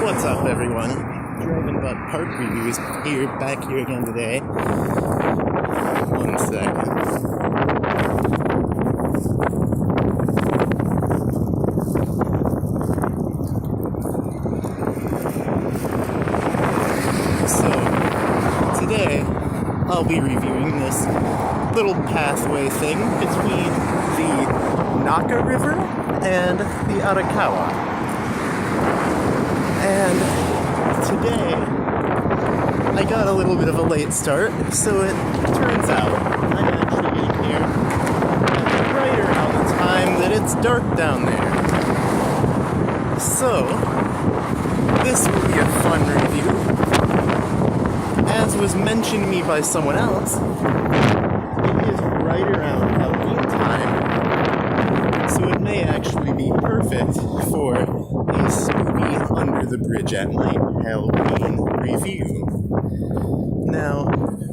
What's up, everyone? Driving Butt Park Reviews back here again today. One second. So, today I'll be reviewing this little pathway thing between the Naka River and the Arakawa. And today, I got a little bit of a late start, so it turns out I'm actually getting here right around the time that it's dark down there. So, this will be a fun review. As was mentioned to me by someone else, it is right around Halloween time, so it may actually be perfect for a spooky Under the Bridge at Night Halloween review. Now,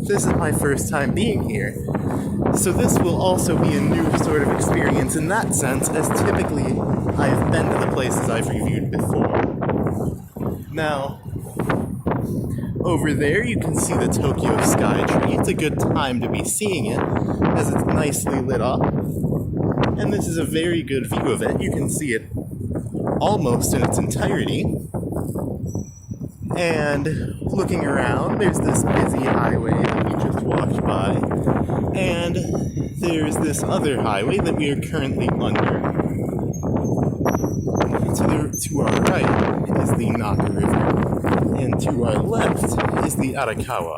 this is my first time being here, so this will also be a new sort of experience in that sense, as typically I've been to the places I've reviewed before. Now, over there you can see the Tokyo Sky Tree. It's a good time to be seeing it, as it's nicely lit up. And this is a very good view of it. You can see it almost in its entirety. And looking around, there's this busy highway that we just walked by. And there's this other highway that we are currently under. To our right is the Naka River, and to our left is the Arakawa.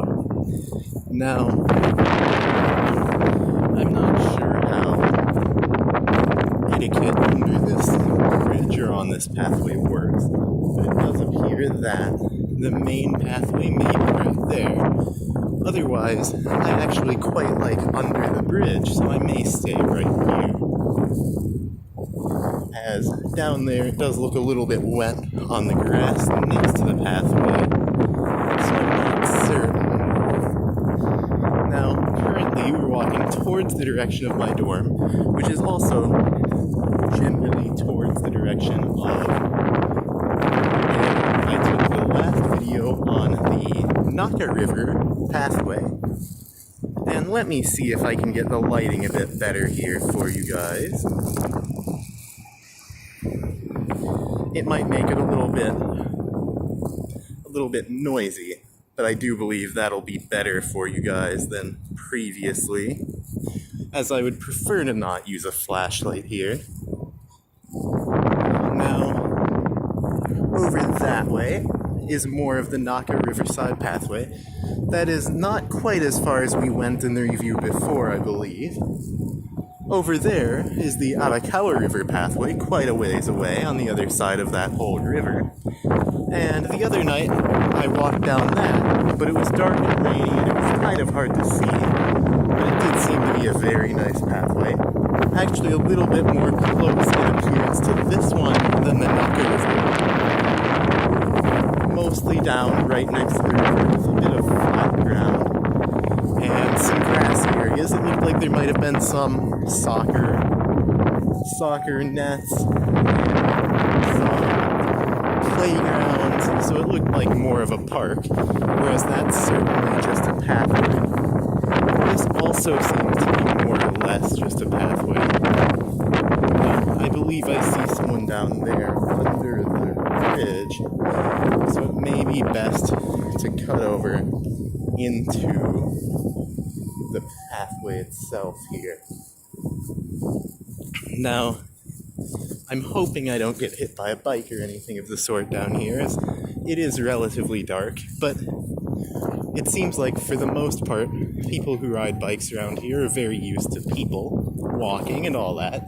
Now, I'm not sure how etiquette under this bridge or on this pathway works, but it does appear that the main pathway may be right there. Otherwise, I actually quite like under the bridge, so I may stay right here. As down there it does look a little bit wet on the grass next to the pathway, so I'm not certain. Now, currently we're walking towards the direction of my dorm, which is also generally towards the direction of where I took the last video on the Naka River pathway. And let me see if I can get the lighting a bit better here for you guys. It might make it a little bit noisy, but I do believe that'll be better for you guys than previously, as I would prefer to not use a flashlight here. Now, over that way is more of the Naka Riverside pathway. That is not quite as far as we went in the review before, I believe. Over there is the Arakawa River pathway, quite a ways away on the other side of that whole river. And the other night, I walked down that, but it was dark and rainy and it was kind of hard to see. But it did seem to be a very nice pathway. Actually a little bit more close in appearance to this one than the Naka River. Mostly down right next to the river with a bit of flat ground and some grassy areas. It looked like there might have been some soccer nets, some playgrounds, so it looked like more of a park, whereas that's certainly just a pathway. This also seems to be more or less just a pathway. I believe I see someone down there under the bridge, so it may be best to cut over into the pathway itself here. Now, I'm hoping I don't get hit by a bike or anything of the sort down here, as it is relatively dark, but it seems like for the most part, people who ride bikes around here are very used to people walking and all that,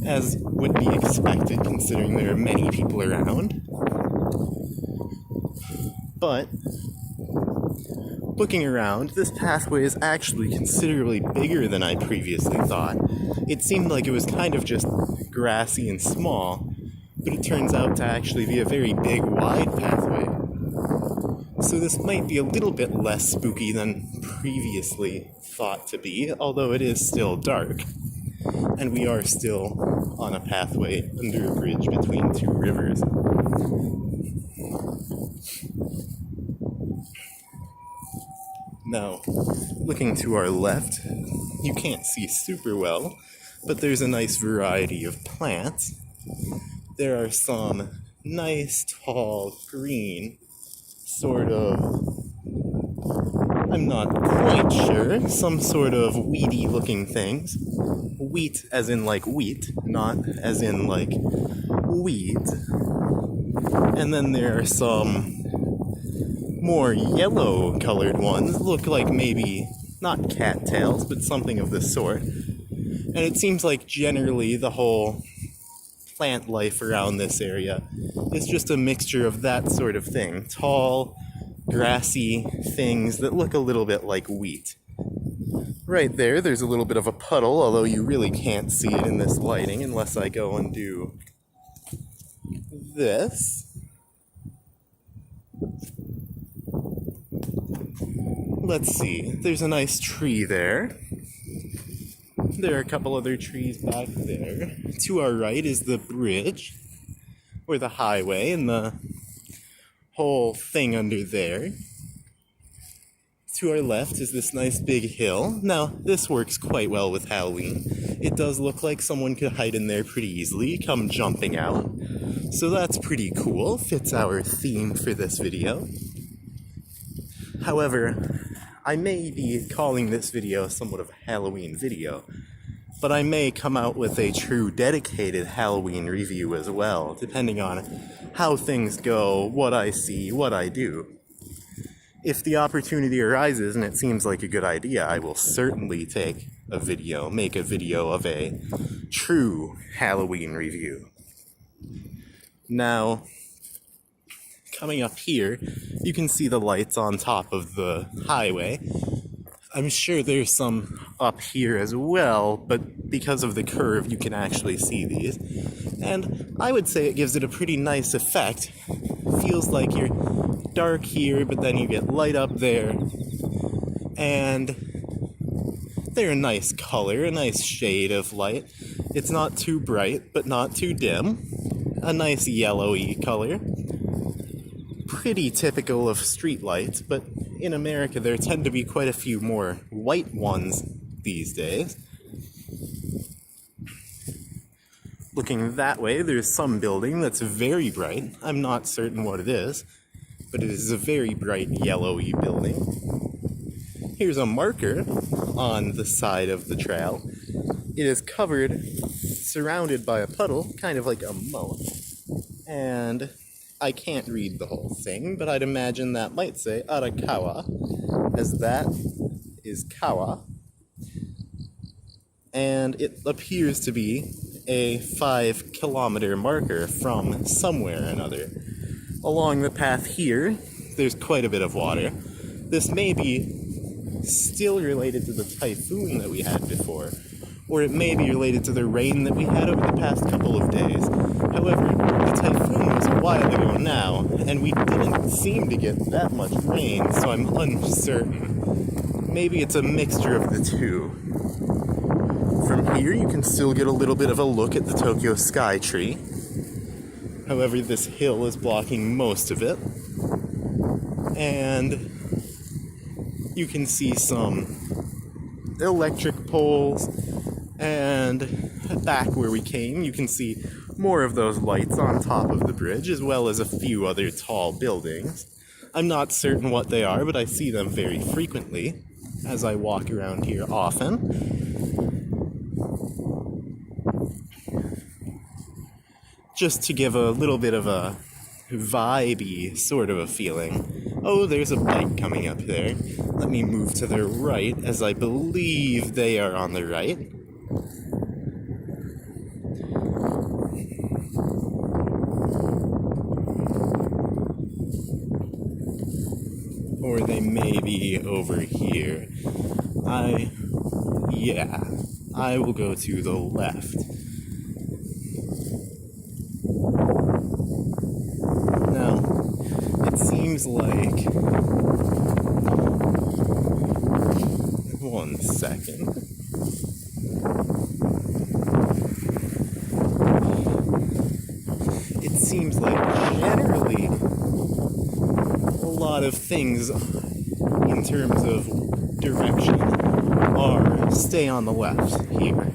as would be expected considering there are many people around. But looking around, this pathway is actually considerably bigger than I previously thought. It seemed like it was kind of just grassy and small, but it turns out to actually be a very big, wide pathway. So this might be a little bit less spooky than previously thought to be, although it is still dark. And we are still on a pathway under a bridge between two rivers. Now, looking to our left, you can't see super well, but there's a nice variety of plants. There are some nice, tall, green, sort of, I'm not quite sure, some sort of weedy looking things. Wheat as in like wheat, not as in like weeds. And then there are some more yellow colored ones, look like maybe not cattails, but something of the sort. And it seems like generally the whole plant life around this area is just a mixture of that sort of thing. Tall, grassy things that look a little bit like wheat. Right there's a little bit of a puddle, although you really can't see it in this lighting unless I go and do this. Let's see, there's a nice tree there. There are a couple other trees back there. To our right is the bridge, or the highway, and the whole thing under there. To our left is this nice big hill. Now, this works quite well with Halloween. It does look like someone could hide in there pretty easily, come jumping out. So that's pretty cool, fits our theme for this video. However, I may be calling this video somewhat of a Halloween video, but I may come out with a true dedicated Halloween review as well, depending on how things go, what I see, what I do. If the opportunity arises and it seems like a good idea, I will certainly take a video, make a video of a true Halloween review. Now, coming up here, you can see the lights on top of the highway. I'm sure there's some up here as well, but because of the curve, you can actually see these. And I would say it gives it a pretty nice effect. Feels like you're dark here, but then you get light up there. And they're a nice color, a nice shade of light. It's not too bright, but not too dim. A nice yellowy color. Pretty typical of street lights, but in America there tend to be quite a few more white ones these days. Looking that way, there's some building that's very bright. I'm not certain what it is, but it is a very bright yellowy building. Here's a marker on the side of the trail. It is covered, surrounded by a puddle, kind of like a moat. And I can't read the whole thing, but I'd imagine that might say Arakawa, as that is Kawa. And it appears to be a 5-kilometer marker from somewhere or another. Along the path here, there's quite a bit of water. This may be still related to the typhoon that we had before, or it may be related to the rain that we had over the past couple of days. However, the typhoon was a while ago now, and we didn't seem to get that much rain, so I'm uncertain. Maybe it's a mixture of the two. From here, you can still get a little bit of a look at the Tokyo Sky Tree. However, this hill is blocking most of it. And you can see some electric poles, and back where we came, you can see more of those lights on top of the bridge, as well as a few other tall buildings. I'm not certain what they are, but I see them very frequently as I walk around here often. Just to give a little bit of a vibey sort of a feeling. Oh, there's a bike coming up there. Let me move to the right, as I believe they are on the right. Or they may be over here. I will go to the left. Now, it seems like... One second. It seems like generally a lot of things in terms of direction are stay on the left here.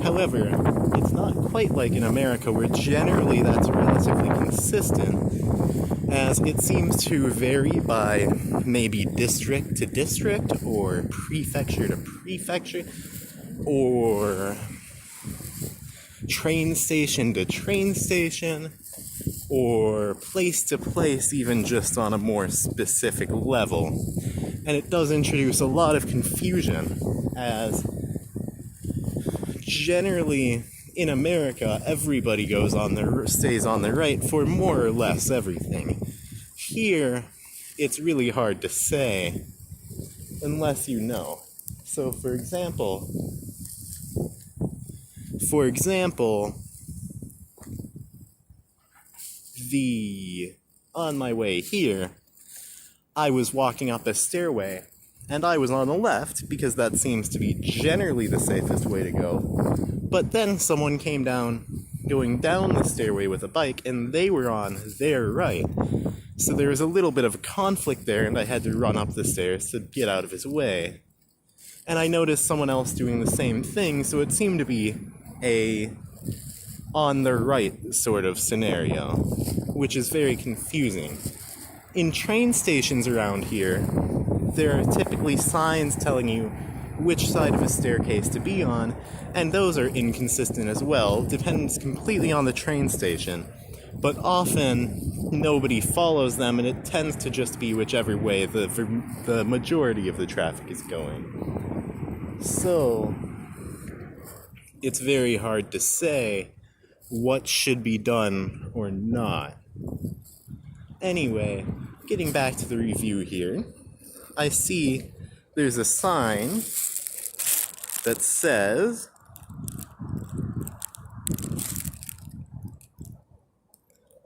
However, it's not quite like in America where generally that's relatively consistent, as it seems to vary by maybe district to district, or prefecture to prefecture, or train station to train station, or place to place, even just on a more specific level. And it does introduce a lot of confusion, as generally in America everybody stays on the right for more or less everything. Here it's really hard to say unless you know. So for example, on my way here, I was walking up a stairway, and I was on the left because that seems to be generally the safest way to go. But then someone came going down the stairway with a bike, and they were on their right. So there was a little bit of a conflict there, and I had to run up the stairs to get out of his way. And I noticed someone else doing the same thing, so it seemed to be a on the right sort of scenario, which is very confusing. In train stations around here, there are typically signs telling you which side of a staircase to be on, and those are inconsistent as well, depends completely on the train station. But often, nobody follows them, and it tends to just be whichever way the majority of the traffic is going. So, it's very hard to say what should be done or not. Anyway, getting back to the review here, I see there's a sign that says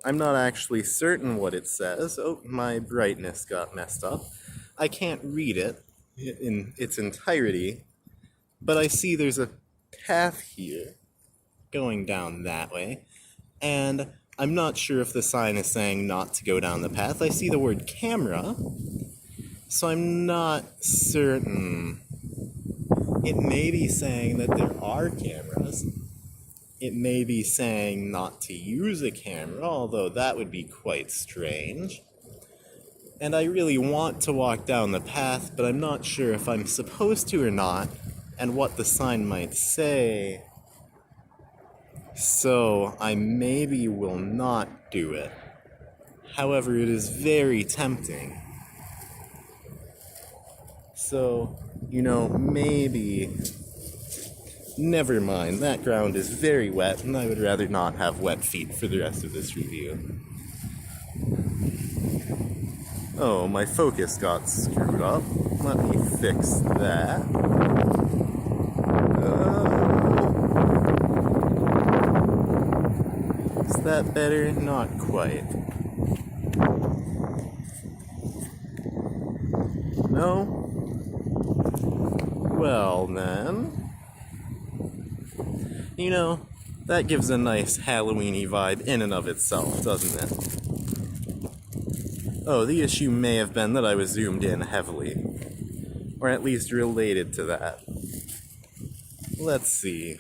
I'm not actually certain what it says. Oh, my brightness got messed up. I can't read it in its entirety, but I see there's a path here going down that way, and I'm not sure if the sign is saying not to go down the path. I see the word camera, so I'm not certain. It may be saying that there are cameras. It may be saying not to use a camera, although that would be quite strange. And I really want to walk down the path, but I'm not sure if I'm supposed to or not, and what the sign might say. So I maybe will not do it. However, it is very tempting. So, maybe... Never mind, that ground is very wet, and I would rather not have wet feet for the rest of this review. Oh, my focus got screwed up. Let me fix that. Is that better? Not quite. No? Well then... that gives a nice Halloween-y vibe in and of itself, doesn't it? Oh, the issue may have been that I was zoomed in heavily. Or at least related to that. Let's see.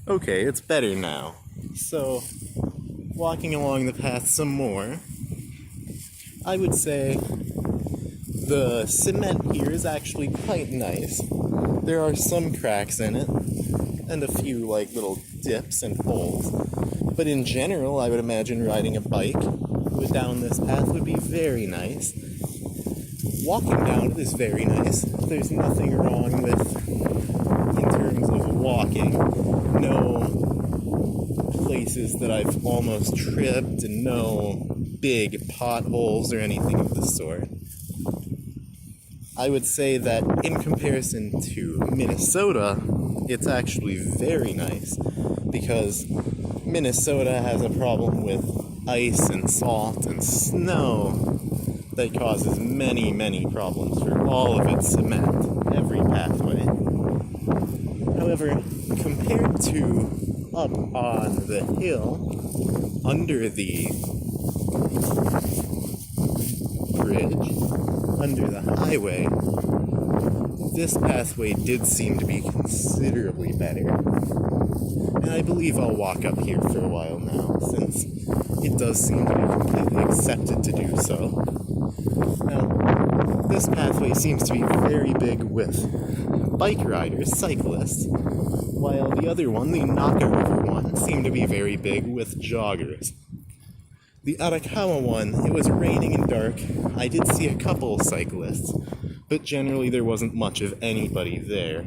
Okay, it's better now. So, walking along the path some more, I would say the cement here is actually quite nice. There are some cracks in it, and a few little dips and holes. But in general, I would imagine riding a bike down this path would be very nice. Walking down it is very nice. There's nothing wrong with, in terms of walking, no places that I've almost tripped, and no big potholes or anything of the sort. I would say that in comparison to Minnesota, it's actually very nice, because Minnesota has a problem with ice and salt and snow that causes many, many problems for all of its cement, every pathway. However, compared to up on the hill, under the bridge, under the highway, this pathway did seem to be considerably better. And I believe I'll walk up here for a while now, since it does seem to be completely accepted to do so. Now, this pathway seems to be very big with bike riders, cyclists, while the other one, the Naka River one, seemed to be very big with joggers. The Arakawa one, it was raining and dark. I did see a couple cyclists, but generally there wasn't much of anybody there.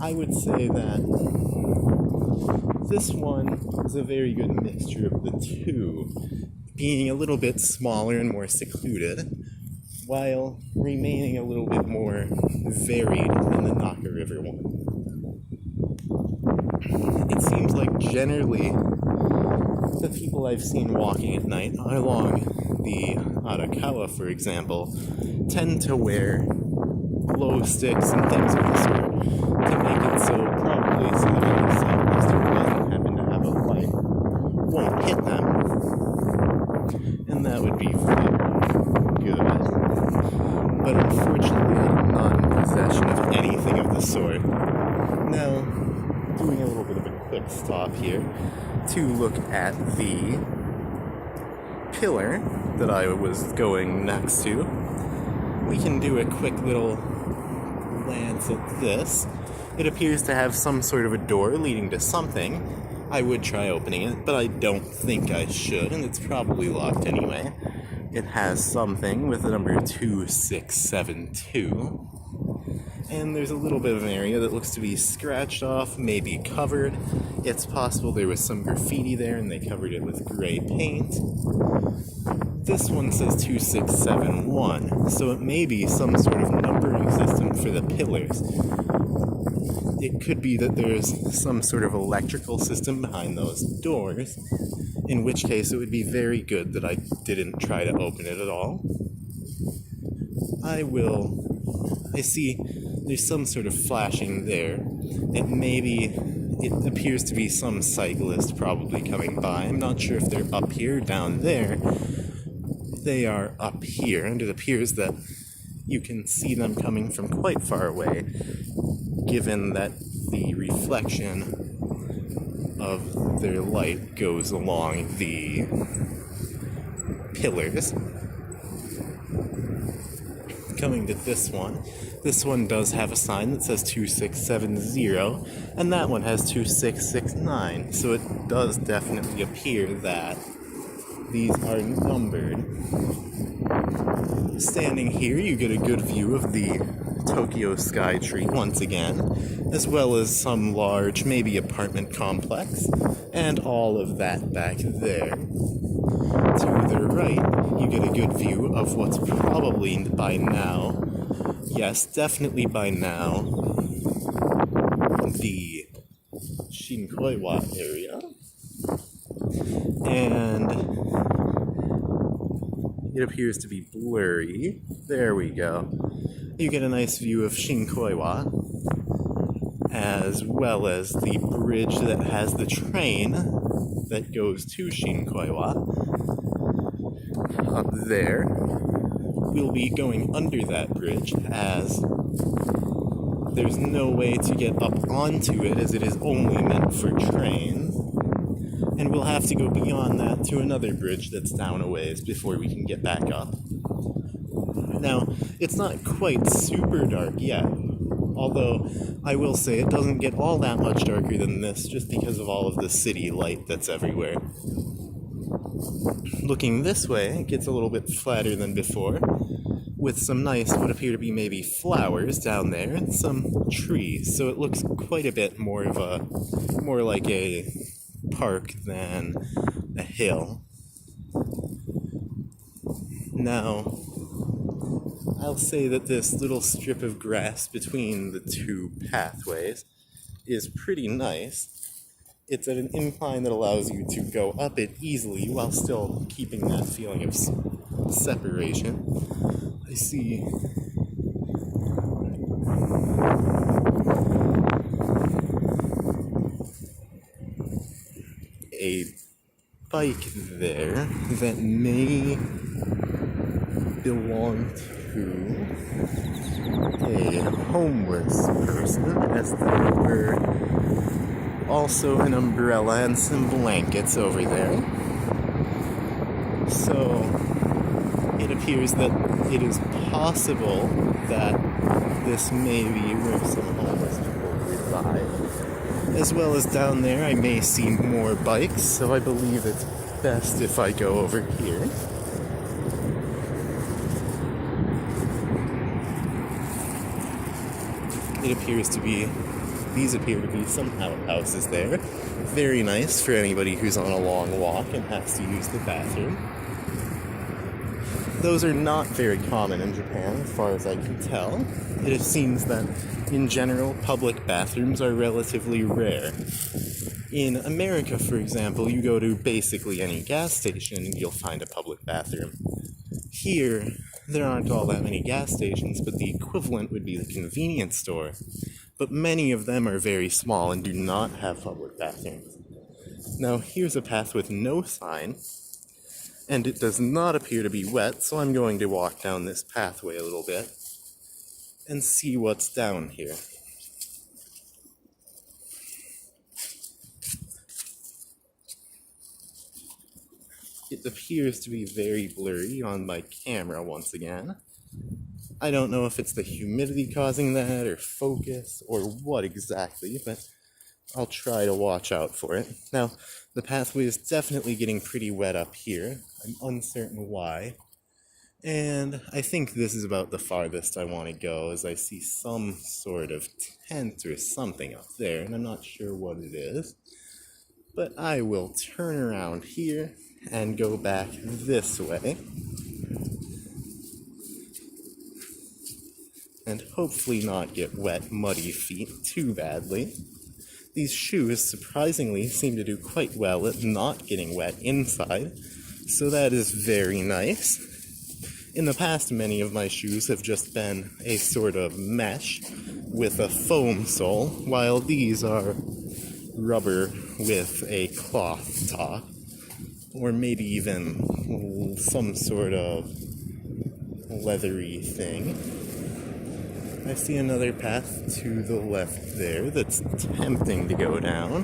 I would say that this one is a very good mixture of the two, being a little bit smaller and more secluded, while remaining a little bit more varied than the Naka River one. It seems like generally the people I've seen walking at night along the Arakawa, for example, tend to wear glow sticks and things of the sort to make it so probably so that any cyclist who doesn't happen to have a light won't hit them. And that would be very good. But unfortunately, I'm not in possession of anything of the sort. Now, doing a little bit of a quick stop here to look at the pillar that I was going next to, we can do a quick little glance at this. It appears to have some sort of a door leading to something. I would try opening it, but I don't think I should, and it's probably locked anyway. It has something with the number 2672. And there's a little bit of an area that looks to be scratched off, maybe covered. It's possible there was some graffiti there and they covered it with gray paint. This one says 2671, so it may be some sort of numbering system for the pillars. It could be that there's some sort of electrical system behind those doors, in which case it would be very good that I didn't try to open it at all. I see there's some sort of flashing there. It appears to be some cyclist probably coming by. I'm not sure if they're up here or down there. They are up here, and it appears that you can see them coming from quite far away, given that the reflection of their light goes along the pillars. Coming to this one does have a sign that says 2670, and that one has 2669, so it does definitely appear that these are numbered. Standing here, you get a good view of the Tokyo Sky Tree once again, as well as some large, maybe apartment complex, and all of that back there. To the right, you get a good view of what's probably by now, yes, definitely by now, the Shinkoiwa area. And it appears to be blurry. There we go. You get a nice view of Shinkoiwa, as well as the bridge that has the train that goes to Shinkoiwa. Up there, we'll be going under that bridge, as there's no way to get up onto it, as it is only meant for trains. And we'll have to go beyond that to another bridge that's down a ways before we can get back up. Now, it's not quite super dark yet, although I will say it doesn't get all that much darker than this just because of all of the city light that's everywhere. Looking this way, it gets a little bit flatter than before, with some nice, what appear to be maybe flowers down there, and some trees, so it looks quite a bit more like a park than a hill. Now, I'll say that this little strip of grass between the two pathways is pretty nice. It's at an incline that allows you to go up it easily while still keeping that feeling of separation. I see a bike there that may belong to a homeless person, as there were also an umbrella and some blankets over there. So it appears that it is possible that this may be where some homeless people reside. As well as down there, I may see more bikes, so I believe it's best if I go over here. These appear to be some outhouses there. Very nice for anybody who's on a long walk and has to use the bathroom. Those are not very common in Japan, as far as I can tell. It seems that, in general, public bathrooms are relatively rare. In America, for example, you go to basically any gas station and you'll find a public bathroom. Here, there aren't all that many gas stations, but the equivalent would be the convenience store. But many of them are very small and do not have public bathrooms. Now, here's a path with no sign, and it does not appear to be wet, so I'm going to walk down this pathway a little bit and see what's down here. It appears to be very blurry on my camera once again. I don't know if it's the humidity causing that, or focus, or what exactly, but I'll try to watch out for it. Now, the pathway is definitely getting pretty wet up here. I'm uncertain why. And I think this is about the farthest I want to go, as I see some sort of tent or something up there, and I'm not sure what it is. But I will turn around here and go back this way. And hopefully not get wet, muddy feet too badly. These shoes surprisingly seem to do quite well at not getting wet inside, so that is very nice. In the past, many of my shoes have just been a sort of mesh with a foam sole, while these are rubber with a cloth top, or maybe even some sort of leathery thing. I see another path to the left there that's tempting to go down.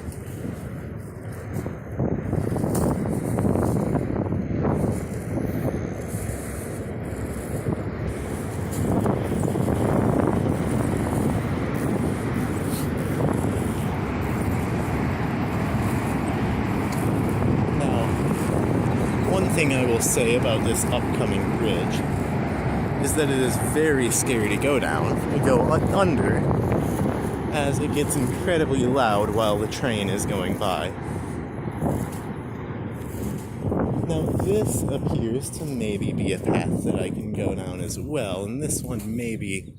Now, one thing I will say about this upcoming bridge is that it is very scary to go down and go under, as it gets incredibly loud while the train is going by. Now, this appears to maybe be a path that I can go down as well, and this one maybe...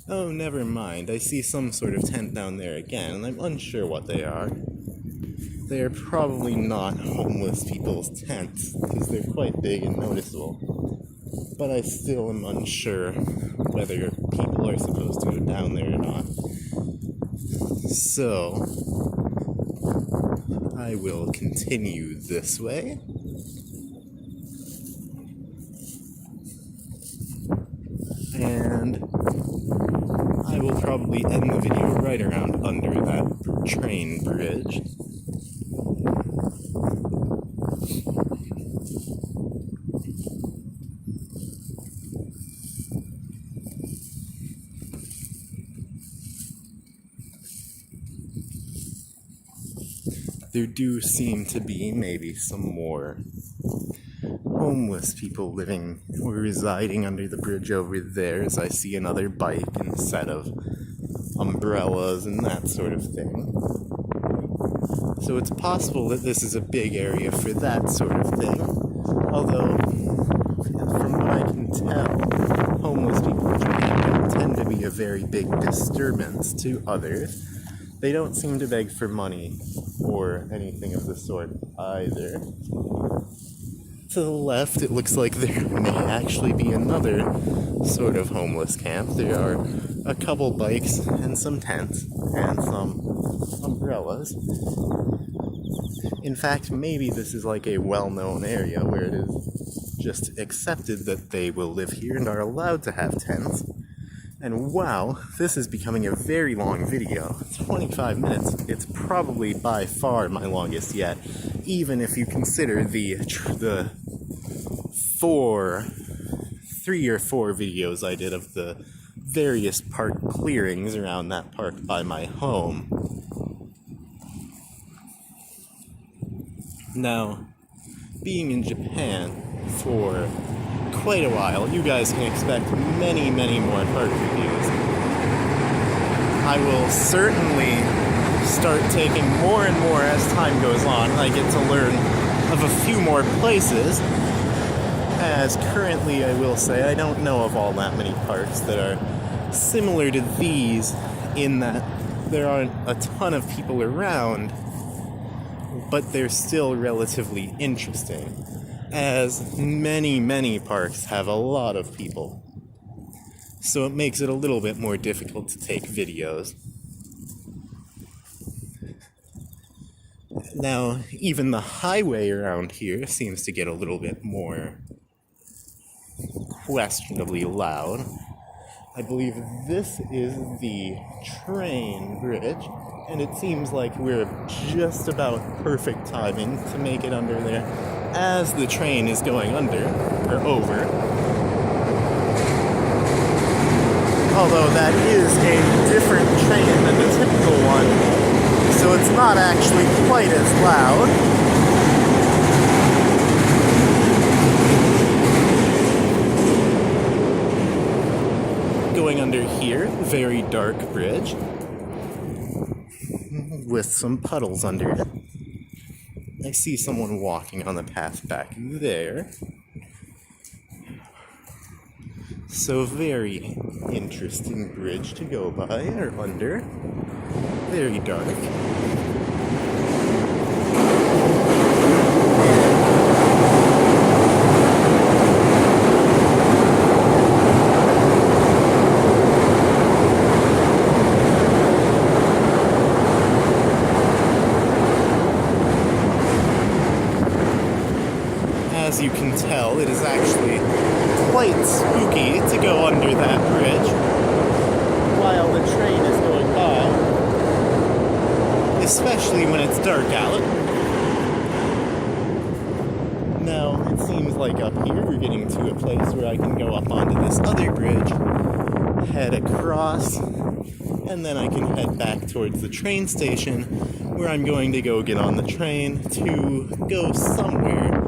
Oh, never mind. I see some sort of tent down there again, and I'm unsure what they are. They are probably not homeless people's tents, because they're quite big and noticeable. But I still am unsure whether people are supposed to go down there or not. So, I will continue this way. And I will probably end the video right around under that train bridge. There do seem to be maybe some more homeless people living or residing under the bridge over there, as I see another bike and a set of umbrellas and that sort of thing. So it's possible that this is a big area for that sort of thing, although, from what I can tell, homeless people in Japan don't tend to be a very big disturbance to others. They don't seem to beg for money or anything of the sort either. To the left, it looks like there may actually be another sort of homeless camp. There are a couple bikes and some tents and some umbrellas. In fact, maybe this is like a well-known area where it is just accepted that they will live here and are allowed to have tents. And wow, this is becoming a very long video. 25 minutes. It's probably by far my longest yet, even if you consider the 3 or 4 videos I did of the various park clearings around that park by my home. Now, being in Japan for quite a while, you guys can expect many, many more park reviews. I will certainly start taking more and more as time goes on. I get to learn of a few more places, as currently I will say I don't know of all that many parks that are similar to these, in that there aren't a ton of people around, but they're still relatively interesting, as many, many parks have a lot of people. So it makes it a little bit more difficult to take videos. Now, even the highway around here seems to get a little bit more questionably loud. I believe this is the train bridge, and it seems like we're just about perfect timing to make it under there as the train is going under, or over. Although that is a different train than the typical one, so it's not actually quite as loud. Going under here, very dark bridge with some puddles under it. I see someone walking on the path back there. So very interesting bridge to go by, or under. Very dark. As you can tell, it is actually quite spooky to go under that bridge while the train is going by, especially when it's dark out. Now, it seems like up here we're getting to a place where I can go up onto this other bridge, head across, and then I can head back towards the train station, where I'm going to go get on the train to go somewhere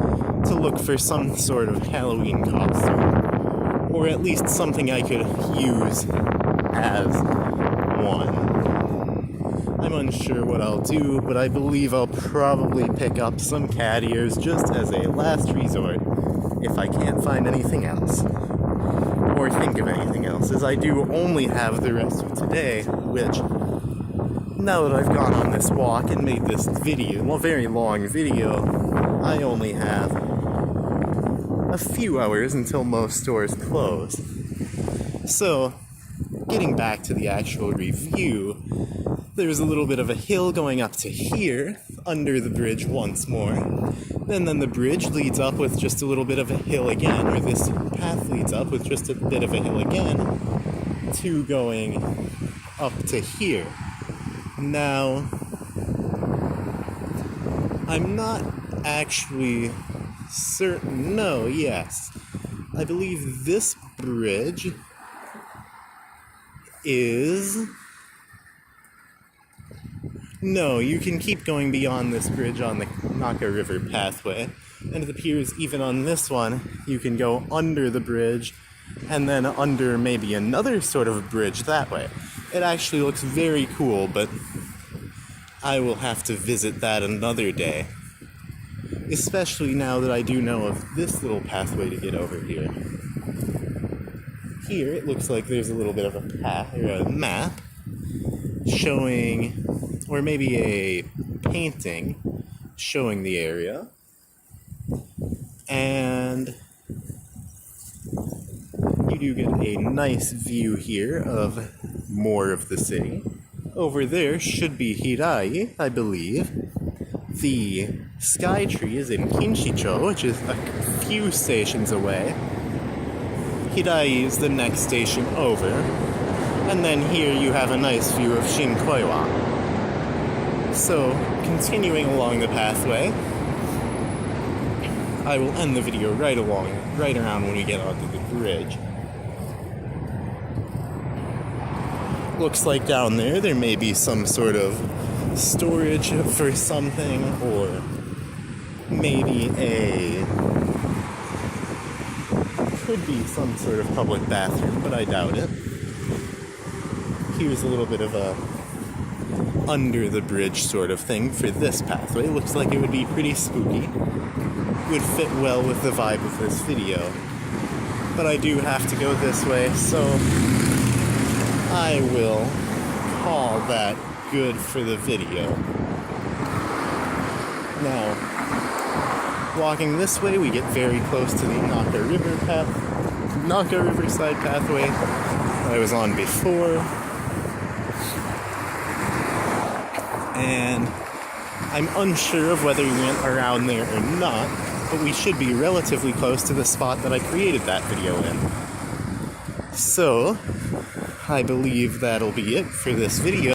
to look for some sort of Halloween costume, or at least something I could use as one. I'm unsure what I'll do, but I believe I'll probably pick up some cat ears just as a last resort if I can't find anything else, or think of anything else, as I do only have the rest of today, which, now that I've gone on this walk and made this video, a very long video, I only have a few hours until most stores close. So, getting back to the actual review, there's a little bit of a hill going up to here, under the bridge once more, and then the bridge leads up with just a little bit of a hill again, or this path leads up with just a bit of a hill again, to going up to here. Now, I'm not actually certain. No, yes. I believe this bridge is... No, you can keep going beyond this bridge on the Naka River pathway, and it appears even on this one, you can go under the bridge, and then under maybe another sort of bridge that way. It actually looks very cool, but I will have to visit that another day. Especially now that I do know of this little pathway to get over here. Here, it looks like there's a little bit of a path, or a map, showing, or maybe a painting showing the area. And you do get a nice view here of more of the city. Over there should be Hirai, I believe. the Sky Tree is in Kinshicho, which is a few stations away. Hirai is the next station over. And then here you have a nice view of Shinkoiwa. So, continuing along the pathway, I will end the video right around when we get onto the bridge. Looks like down there may be some sort of storage for something, or maybe could be some sort of public bathroom, but I doubt it. Here's a little bit of a under the bridge sort of thing for this pathway. Looks like it would be pretty spooky. Would fit well with the vibe of this video. But I do have to go this way, so I will call that good for the video. Now, walking this way, we get very close to the Naka Riverside pathway I was on before. And I'm unsure of whether we went around there or not, but we should be relatively close to the spot that I created that video in. So, I believe that'll be it for this video.